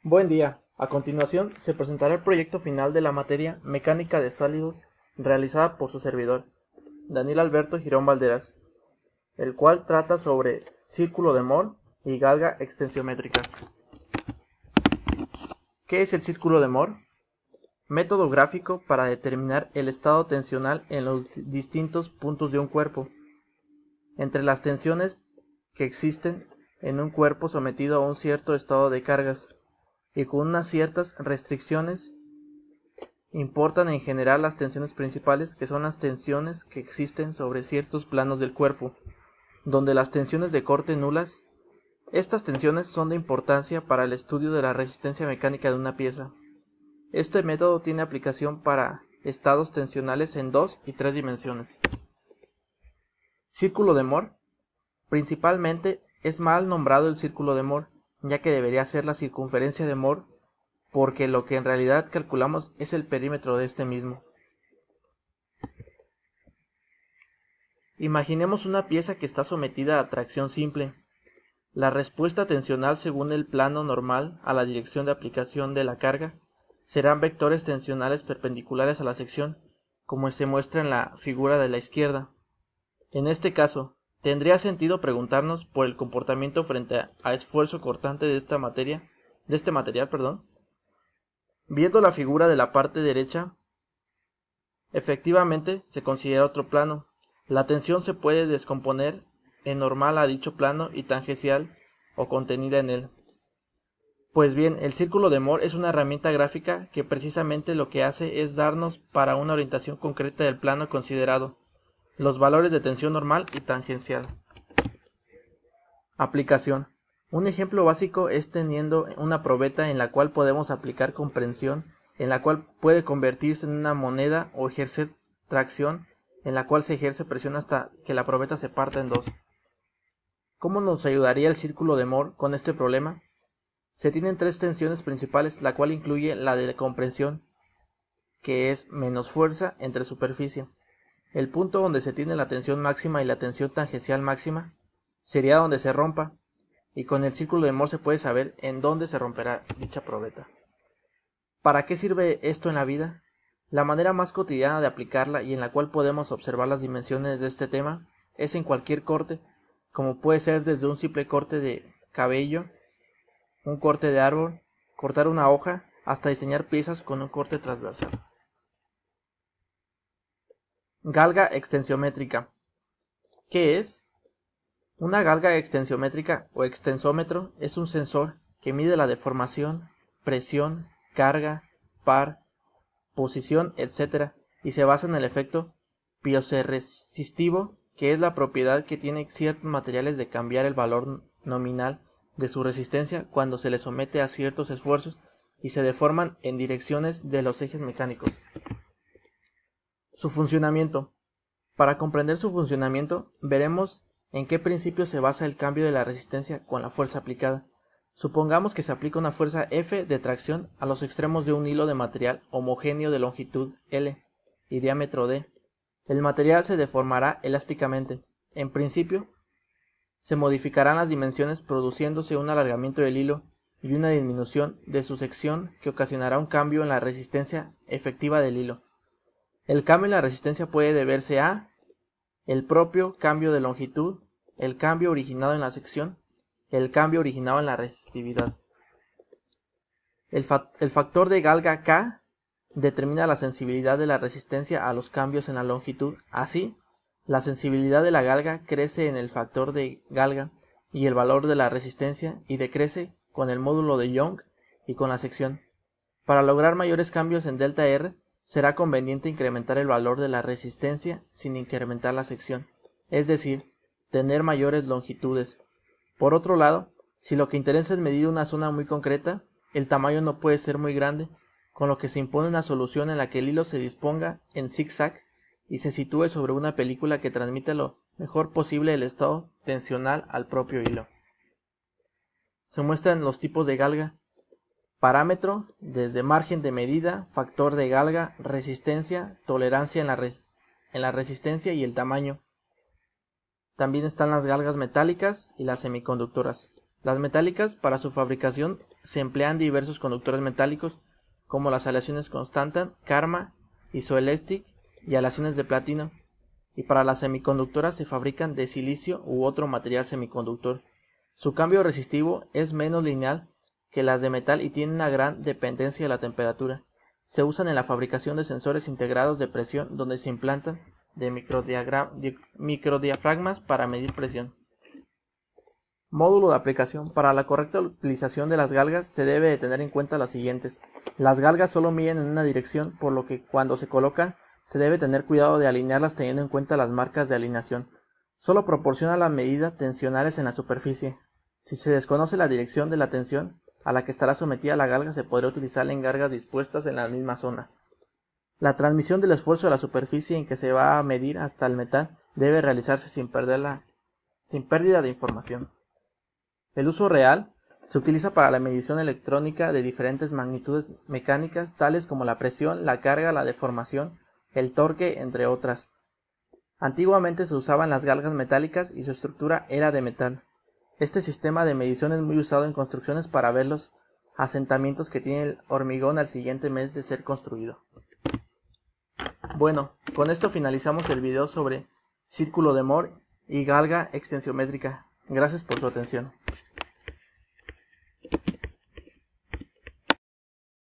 Buen día. A continuación se presentará el proyecto final de la materia Mecánica de Sólidos realizada por su servidor, Daniel Alberto Girón Valderas, el cual trata sobre círculo de Moore y galga extensiométrica. ¿Qué es el círculo de Moore? Método gráfico para determinar el estado tensional en los distintos puntos de un cuerpo. Entre las tensiones que existen en un cuerpo sometido a un cierto estado de cargas y con unas ciertas restricciones, importan en general las tensiones principales, que son las tensiones que existen sobre ciertos planos del cuerpo, donde las tensiones de corte nulas. Estas tensiones son de importancia para el estudio de la resistencia mecánica de una pieza. Este método tiene aplicación para estados tensionales en 2 y 3 dimensiones. Círculo de Moore. Principalmente es mal nombrado el círculo de Moore, ya que debería ser la circunferencia de Moore, porque lo que en realidad calculamos es el perímetro de este mismo. Imaginemos una pieza que está sometida a tracción simple. La respuesta tensional según el plano normal a la dirección de aplicación de la carga serán vectores tensionales perpendiculares a la sección, como se muestra en la figura de la izquierda. En este caso, tendría sentido preguntarnos por el comportamiento frente a esfuerzo cortante de este material. Viendo la figura de la parte derecha, efectivamente se considera otro plano. La tensión se puede descomponer en normal a dicho plano y tangencial o contenida en él. Pues bien, el círculo de Moore es una herramienta gráfica que precisamente lo que hace es darnos para una orientación concreta del plano considerado los valores de tensión normal y tangencial. Aplicación. Un ejemplo básico es teniendo una probeta en la cual podemos aplicar comprensión, en la cual puede convertirse en una moneda, o ejercer tracción, en la cual se ejerce presión hasta que la probeta se parta en dos. ¿Cómo nos ayudaría el círculo de Moore con este problema? Se tienen tres tensiones principales, la cual incluye la de comprensión, que es menos fuerza entre superficie. El punto donde se tiene la tensión máxima y la tensión tangencial máxima sería donde se rompa, y con el círculo de Moore se puede saber en dónde se romperá dicha probeta. ¿Para qué sirve esto en la vida? La manera más cotidiana de aplicarla y en la cual podemos observar las dimensiones de este tema es en cualquier corte, como puede ser desde un simple corte de cabello, un corte de árbol, cortar una hoja, hasta diseñar piezas con un corte transversal. Galga extensiométrica. ¿Qué es? Una galga extensiométrica o extensómetro es un sensor que mide la deformación, presión, carga, par, posición, etc. y se basa en el efecto piezoeresistivo, que es la propiedad que tienen ciertos materiales de cambiar el valor nominal de su resistencia cuando se les somete a ciertos esfuerzos y se deforman en direcciones de los ejes mecánicos. Su funcionamiento. Para comprender su funcionamiento, veremos en qué principio se basa el cambio de la resistencia con la fuerza aplicada. Supongamos que se aplica una fuerza F de tracción a los extremos de un hilo de material homogéneo de longitud L y diámetro D. El material se deformará elásticamente. En principio, se modificarán las dimensiones produciéndose un alargamiento del hilo y una disminución de su sección que ocasionará un cambio en la resistencia efectiva del hilo. El cambio en la resistencia puede deberse a el propio cambio de longitud, el cambio originado en la sección, el cambio originado en la resistividad. El factor de galga K determina la sensibilidad de la resistencia a los cambios en la longitud. Así, la sensibilidad de la galga crece en el factor de galga y el valor de la resistencia y decrece con el módulo de Young y con la sección. Para lograr mayores cambios en delta R, será conveniente incrementar el valor de la resistencia sin incrementar la sección, es decir, tener mayores longitudes. Por otro lado, si lo que interesa es medir una zona muy concreta, el tamaño no puede ser muy grande, con lo que se impone una solución en la que el hilo se disponga en zigzag y se sitúe sobre una película que transmite lo mejor posible el estado tensional al propio hilo. Se muestran los tipos de galga. Parámetro, desde margen de medida, factor de galga, resistencia, tolerancia en la resistencia y el tamaño. También están las galgas metálicas y las semiconductoras. Las metálicas, para su fabricación, se emplean diversos conductores metálicos, como las aleaciones Constantan, Karma, Isoelectric y aleaciones de platino, y para las semiconductoras se fabrican de silicio u otro material semiconductor. Su cambio resistivo es menos lineal que las de metal y tiene una gran dependencia de la temperatura. Se usan en la fabricación de sensores integrados de presión, donde se implantan de microdiafragmas para medir presión. Módulo de aplicación. Para la correcta utilización de las galgas se debe de tener en cuenta las siguientes. Las galgas solo miden en una dirección, por lo que cuando se colocan se debe tener cuidado de alinearlas teniendo en cuenta las marcas de alineación. Solo proporciona la medida tensionales en la superficie. Si se desconoce la dirección de la tensión a la que estará sometida la galga, se podrá utilizar en galgas dispuestas en la misma zona. La transmisión del esfuerzo de la superficie en que se va a medir hasta el metal debe realizarse sin pérdida de información. El uso real se utiliza para la medición electrónica de diferentes magnitudes mecánicas, tales como la presión, la carga, la deformación, el torque, entre otras. Antiguamente se usaban las galgas metálicas y su estructura era de metal. Este sistema de medición es muy usado en construcciones para ver los asentamientos que tiene el hormigón al siguiente mes de ser construido. Bueno, con esto finalizamos el video sobre círculo de Moore y galga extensiométrica. Gracias por su atención.